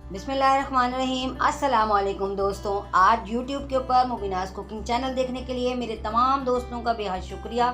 बिस्मिल्लाहिर्रहमानिर्रहीम। अस्सलाम वालेकुम दोस्तों, आज YouTube के ऊपर मुबीनाज कुकिंग चैनल देखने के लिए मेरे तमाम दोस्तों का बेहद शुक्रिया।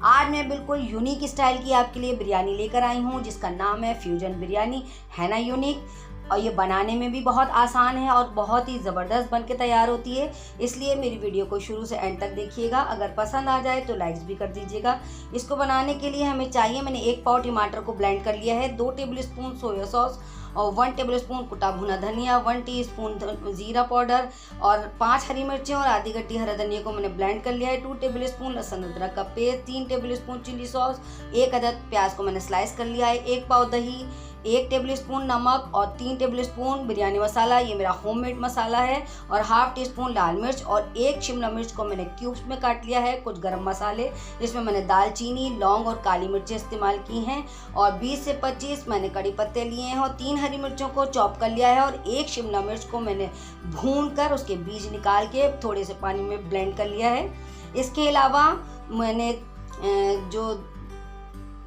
आज मैं बिल्कुल यूनिक स्टाइल की आपके लिए बिरयानी लेकर आई हूँ जिसका नाम है फ्यूजन बिरयानी। है ना यूनिक, और ये बनाने में भी बहुत आसान है और बहुत ही ज़बरदस्त बन के तैयार होती है। इसलिए मेरी वीडियो को शुरू से एंड तक देखिएगा। अगर पसंद आ जाए तो लाइक्स भी कर दीजिएगा। इसको बनाने के लिए हमें चाहिए, मैंने 1 पाव टमाटर को ब्लेंड कर लिया है, 2 टेबलस्पून सोया सॉस और 1 टेबलस्पून कुटा भुना धनिया, 1 टीस्पून ज़ीरा पाउडर और 5 हरी मिर्चें और आधी गट्टी हरा धनिया को मैंने ब्लेंड कर लिया है, 2 टेबलस्पून लहसुन अदरक का पेस्ट, 3 टेबलस्पून चिली सॉस, 1 अदद प्याज को मैंने स्लाइस कर लिया है, 1 पाव दही, 1 टेबलस्पून नमक और 3 टेबलस्पून बिरयानी मसाला, ये मेरा होममेड मसाला है, और हाफ टी स्पून लाल मिर्च और 1 शिमला मिर्च को मैंने क्यूब्स में काट लिया है। कुछ गरम मसाले, इसमें मैंने दालचीनी, लौंग और काली मिर्चें इस्तेमाल की हैं, और 20 से 25 मैंने कड़ी पत्ते लिए हैं, और 3 हरी मिर्चों को चॉप कर लिया है, और 1 शिमला मिर्च को मैंने भून कर उसके बीज निकाल के थोड़े से पानी में ब्लेंड कर लिया है। इसके अलावा मैंने जो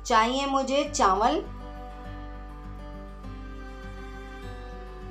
चाहिए मुझे चावल,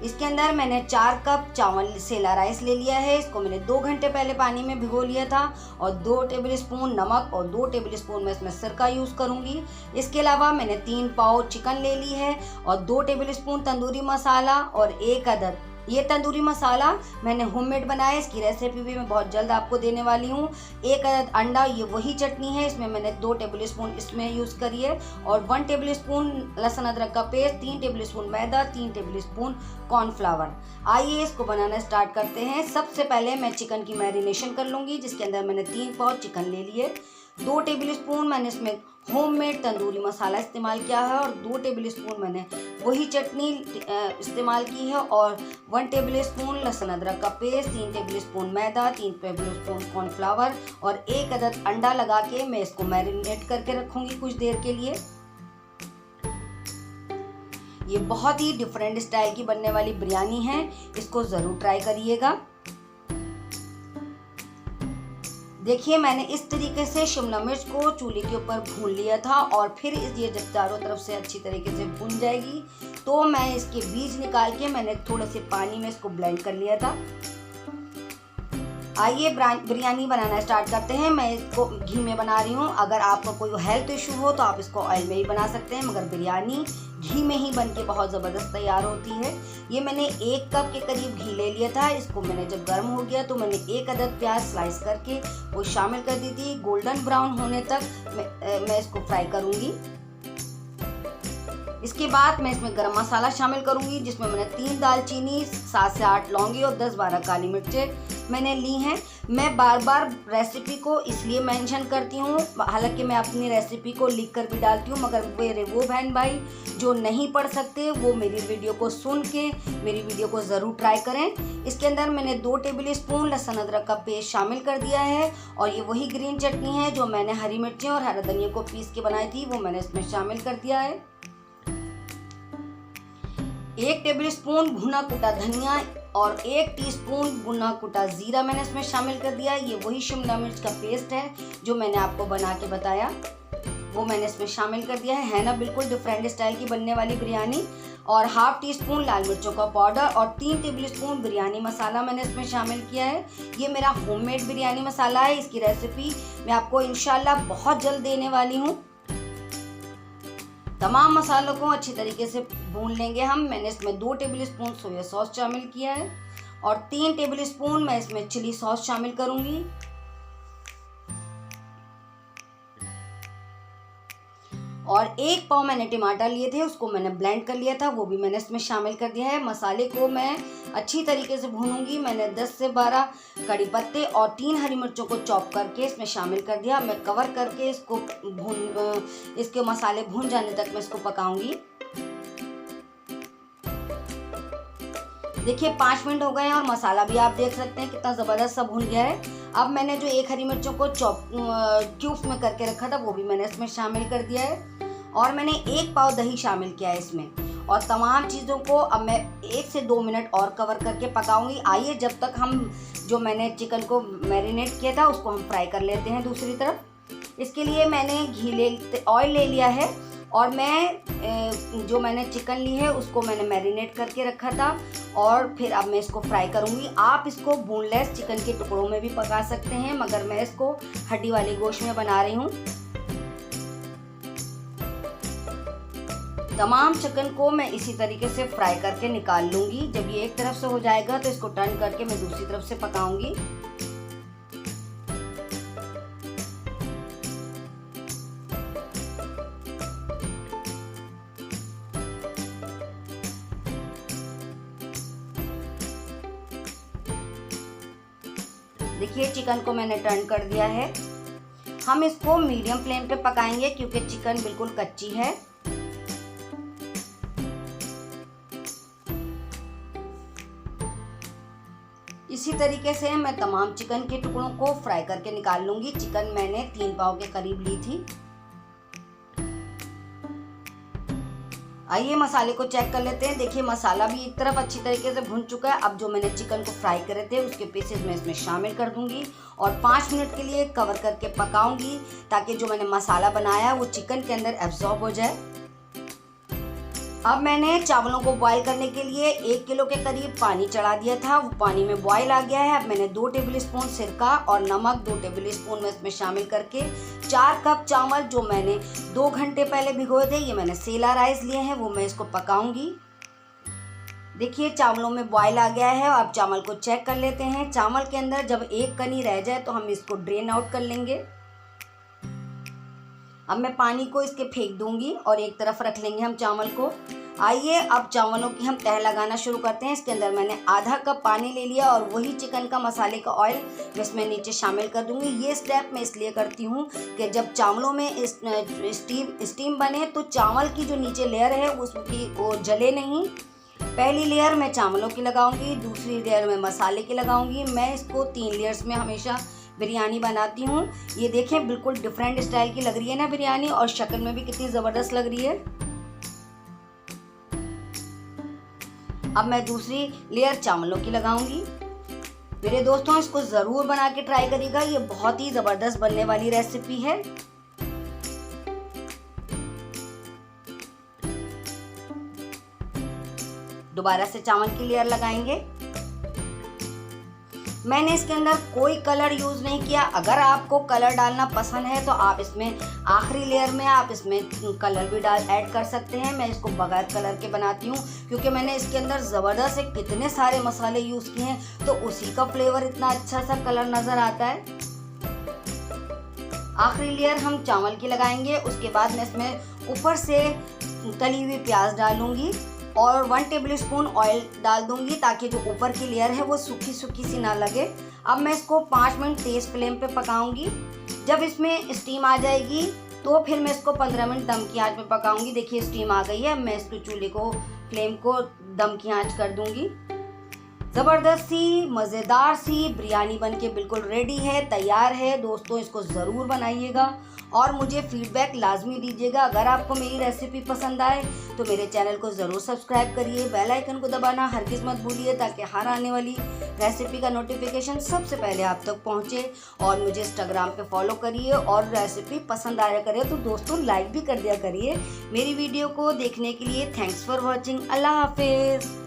इसके अंदर मैंने 4 कप चावल सेला राइस ले लिया है। इसको मैंने 2 घंटे पहले पानी में भिगो लिया था, और 2 टेबलस्पून नमक और 2 टेबलस्पून मैं इसमें सिरका यूज़ करूँगी। इसके अलावा मैंने 3 पाव चिकन ले ली है, और 2 टेबलस्पून तंदूरी मसाला और 1 अदद, ये तंदूरी मसाला मैंने होममेड बनाया, इसकी रेसिपी भी मैं बहुत जल्द आपको देने वाली हूँ। 1 अदद अंडा, ये वही चटनी है, इसमें मैंने 2 टेबलस्पून इसमें यूज़ करी है, और 1 टेबलस्पून लहसुन अदरक का पेस्ट, 3 टेबलस्पून मैदा, 3 टेबलस्पून कॉर्नफ्लावर। आइए इसको बनाना स्टार्ट करते हैं। सबसे पहले मैं चिकन की मैरिनेशन कर लूँगी, जिसके अंदर मैंने 3 पाव चिकन ले लिए, 2 टेबलस्पून मैंने इसमें होममेड तंदूरी मसाला इस्तेमाल किया है, और 2 टेबलस्पून मैंने वही चटनी इस्तेमाल की है, और 1 टेबलस्पून लहसुन अदरक का पेस्ट, 3 टेबलस्पून मैदा, 3 टेबलस्पून कॉर्नफ्लावर और 1 अदद अंडा लगा के मैं इसको मैरिनेट करके रखूँगी कुछ देर के लिए। ये बहुत ही डिफरेंट स्टाइल की बनने वाली बिरयानी है, इसको ज़रूर ट्राई करिएगा। देखिए, मैंने इस तरीके से शिमला मिर्च को चूल्हे के ऊपर भून लिया था, और फिर ये जब चारों तरफ से अच्छी तरीके से भून जाएगी तो मैं इसके बीज निकाल के मैंने थोड़े से पानी में इसको ब्लेंड कर लिया था। आइए बिरयानी बनाना स्टार्ट करते हैं। मैं इसको घी में बना रही हूँ। अगर आपका कोई हेल्थ इशू हो तो आप इसको ऑयल में ही बना सकते हैं, मगर बिरयानी घी में ही बन के बहुत ज़बरदस्त तैयार होती है। ये मैंने 1 कप के करीब घी ले लिया था। इसको मैंने जब गर्म हो गया तो मैंने 1 अदद प्याज स्लाइस करके वो शामिल कर दी थी। गोल्डन ब्राउन होने तक मैं इसको फ्राई करूँगी। इसके बाद मैं इसमें गरम मसाला शामिल करूंगी, जिसमें मैंने 3 दालचीनी, 7 से 8 लौंगी और 10-12 काली मिर्चें मैंने ली हैं। मैं बार बार रेसिपी को इसलिए मेंशन करती हूँ, हालांकि मैं अपनी रेसिपी को लिख कर भी डालती हूँ, मगर मेरे वो बहन भाई जो नहीं पढ़ सकते वो मेरी वीडियो को सुन के मेरी वीडियो को ज़रूर ट्राई करें। इसके अंदर मैंने 2 टेबलस्पून लहसुन अदरक का पेस्ट शामिल कर दिया है, और ये वही ग्रीन चटनी है जो मैंने हरी मिर्चें और हरा धनिया को पीस के बनाई थी, वो मैंने इसमें शामिल कर दिया है। 1 टेबलस्पून भुना कुटा धनिया और 1 टीस्पून भुना कुटा ज़ीरा मैंने इसमें शामिल कर दिया। ये वही शिमला मिर्च का पेस्ट है जो मैंने आपको बना के बताया, वो मैंने इसमें शामिल कर दिया है ना, बिल्कुल डिफरेंट स्टाइल की बनने वाली बिरयानी। और हाफ टी स्पून लाल मिर्चों का पाउडर और 3 टेबलस्पून बिरयानी मसाला मैंने इसमें शामिल किया है। ये मेरा होममेड बिरयानी मसाला है, इसकी रेसिपी मैं आपको इंशाल्लाह बहुत जल्द देने वाली हूँ। तमाम मसालों को अच्छी तरीके से भून लेंगे हम। मैंने इसमें 2 टेबलस्पून सोया सॉस शामिल किया है, और 3 टेबलस्पून मैं इसमें चिली सॉस शामिल करूंगी, और 1 पाव मैंने टमाटर लिए थे, उसको मैंने ब्लेंड कर लिया था, वो भी मैंने इसमें शामिल कर दिया है। मसाले को मैं अच्छी तरीके से भूनूंगी। मैंने 10 से 12 कड़ी पत्ते और 3 हरी मिर्चों को चॉप करके इसमें शामिल कर दिया। मैं कवर करके इसको इसके मसाले भून जाने तक मैं इसको पकाऊंगी। देखिए 5 मिनट हो गए हैं, और मसाला भी आप देख सकते हैं कितना ज़बरदस्त सा भून गया है। अब मैंने जो 1 हरी मिर्चों को क्यूब्स में करके रखा था, वो भी मैंने इसमें शामिल कर दिया है, और मैंने 1 पाव दही शामिल किया है इसमें, और तमाम चीज़ों को अब मैं 1 से 2 मिनट और कवर करके पकाऊंगी। आइए जब तक हम जो मैंने चिकन को मैरिनेट किया था उसको हम फ्राई कर लेते हैं दूसरी तरफ। इसके लिए मैंने ऑयल ले लिया है, और मैं जो मैंने चिकन ली है उसको मैंने मैरिनेट करके रखा था और फिर अब मैं इसको फ्राई करूँगी। आप इसको बोनलेस चिकन के टुकड़ों में भी पका सकते हैं, मगर मैं इसको हड्डी वाले गोश्त में बना रही हूँ। तमाम चिकन को मैं इसी तरीके से फ्राई करके निकाल लूँगी। जब ये एक तरफ से हो जाएगा तो इसको टर्न करके मैं दूसरी तरफ से पकाऊंगी। देखिए चिकन को मैंने टर्न कर दिया है। हम इसको मीडियम फ्लेम पे पकाएंगे क्योंकि चिकन बिल्कुल कच्ची है। इसी तरीके से मैं तमाम चिकन के टुकड़ों को फ्राई करके निकाल लूंगी। चिकन मैंने 3 पाव के करीब ली थी। आइए मसाले को चेक कर लेते हैं। देखिए मसाला भी एक तरफ अच्छी तरीके से भुन चुका है। अब जो मैंने चिकन को फ्राई करे थे उसके पीसेस मैं इसमें शामिल कर दूंगी और 5 मिनट के लिए कवर करके पकाऊंगी ताकि जो मैंने मसाला बनाया है वो चिकन के अंदर एब्जॉर्ब हो जाए। अब मैंने चावलों को बॉईल करने के लिए 1 किलो के करीब पानी चढ़ा दिया था। वो पानी में बॉईल आ गया है। अब मैंने 2 टेबल स्पून सिरका और नमक 2 टेबल स्पून में इसमें शामिल करके 4 कप चावल जो मैंने 2 घंटे पहले भिगोए थे, ये मैंने सेला राइस लिए हैं, वो मैं इसको पकाऊंगी। देखिए चावलों में बॉईल आ गया है। अब चावल को चेक कर लेते हैं। चावल के अंदर जब एक कनी रह जाए तो हम इसको ड्रेन आउट कर लेंगे। अब मैं पानी को इसके फेंक दूंगी और एक तरफ रख लेंगे हम चावल को। आइए अब चावलों की हम तह लगाना शुरू करते हैं। इसके अंदर मैंने आधा कप पानी ले लिया और वही चिकन का मसाले का ऑयल इसमें नीचे शामिल कर दूंगी। ये स्टेप मैं इसलिए करती हूँ कि जब चावलों में स्टीम बने तो चावल की जो नीचे लेयर है उसकी वो जले नहीं। पहली लेयर मैं चावलों की लगाऊंगी, दूसरी लेयर मैं मसाले की लगाऊंगी। मैं इसको 3 लेयर्स में हमेशा बिरयानी बनाती हूँ। ये देखें बिल्कुल डिफरेंट स्टाइल की लग रही है ना बिरयानी, और शक्ल में भी कितनी ज़बरदस्त लग रही है। अब मैं दूसरी लेयर चावलों की लगाऊंगी। मेरे दोस्तों इसको ज़रूर बना के ट्राई करिएगा, ये बहुत ही ज़बरदस्त बनने वाली रेसिपी है। दोबारा से चावल की लेयर लगाएंगे। मैंने इसके अंदर कोई कलर यूज़ नहीं किया। अगर आपको कलर डालना पसंद है तो आप इसमें आखिरी लेयर में आप इसमें कलर भी ऐड कर सकते हैं। मैं इसको बगैर कलर के बनाती हूँ क्योंकि मैंने इसके अंदर ज़बरदस्त से कितने सारे मसाले यूज़ किए हैं तो उसी का फ्लेवर इतना अच्छा सा कलर नज़र आता है। आखिरी लेयर हम चावल की लगाएंगे। उसके बाद मैं इसमें ऊपर से तली हुई प्याज डालूंगी और 1 टेबल स्पून ऑयल डाल दूंगी ताकि जो ऊपर की लेयर है वो सूखी सूखी सी ना लगे। अब मैं इसको 5 मिनट तेज़ फ्लेम पे पकाऊंगी। जब इसमें स्टीम आ जाएगी तो फिर मैं इसको 15 मिनट दम की आंच में पकाऊंगी। देखिए स्टीम आ गई है। मैं इसको चूल्हे को फ्लेम को दम की आंच कर दूंगी। ज़बरदस्त सी मज़ेदार सी बिरयानी बनके बिल्कुल रेडी है, तैयार है। दोस्तों इसको ज़रूर बनाइएगा और मुझे फीडबैक लाजमी दीजिएगा। अगर आपको मेरी रेसिपी पसंद आए तो मेरे चैनल को ज़रूर सब्सक्राइब करिए, बेल आइकन को दबाना हरगिज़ मत भूलिए ताकि हर आने वाली रेसिपी का नोटिफिकेशन सबसे पहले आप तक पहुंचे। और मुझे इंस्टाग्राम पे फॉलो करिए और रेसिपी पसंद आया करे तो दोस्तों लाइक भी कर दिया करिए। मेरी वीडियो को देखने के लिए थैंक्स फॉर वॉचिंग। अल्लाह हाफिज़।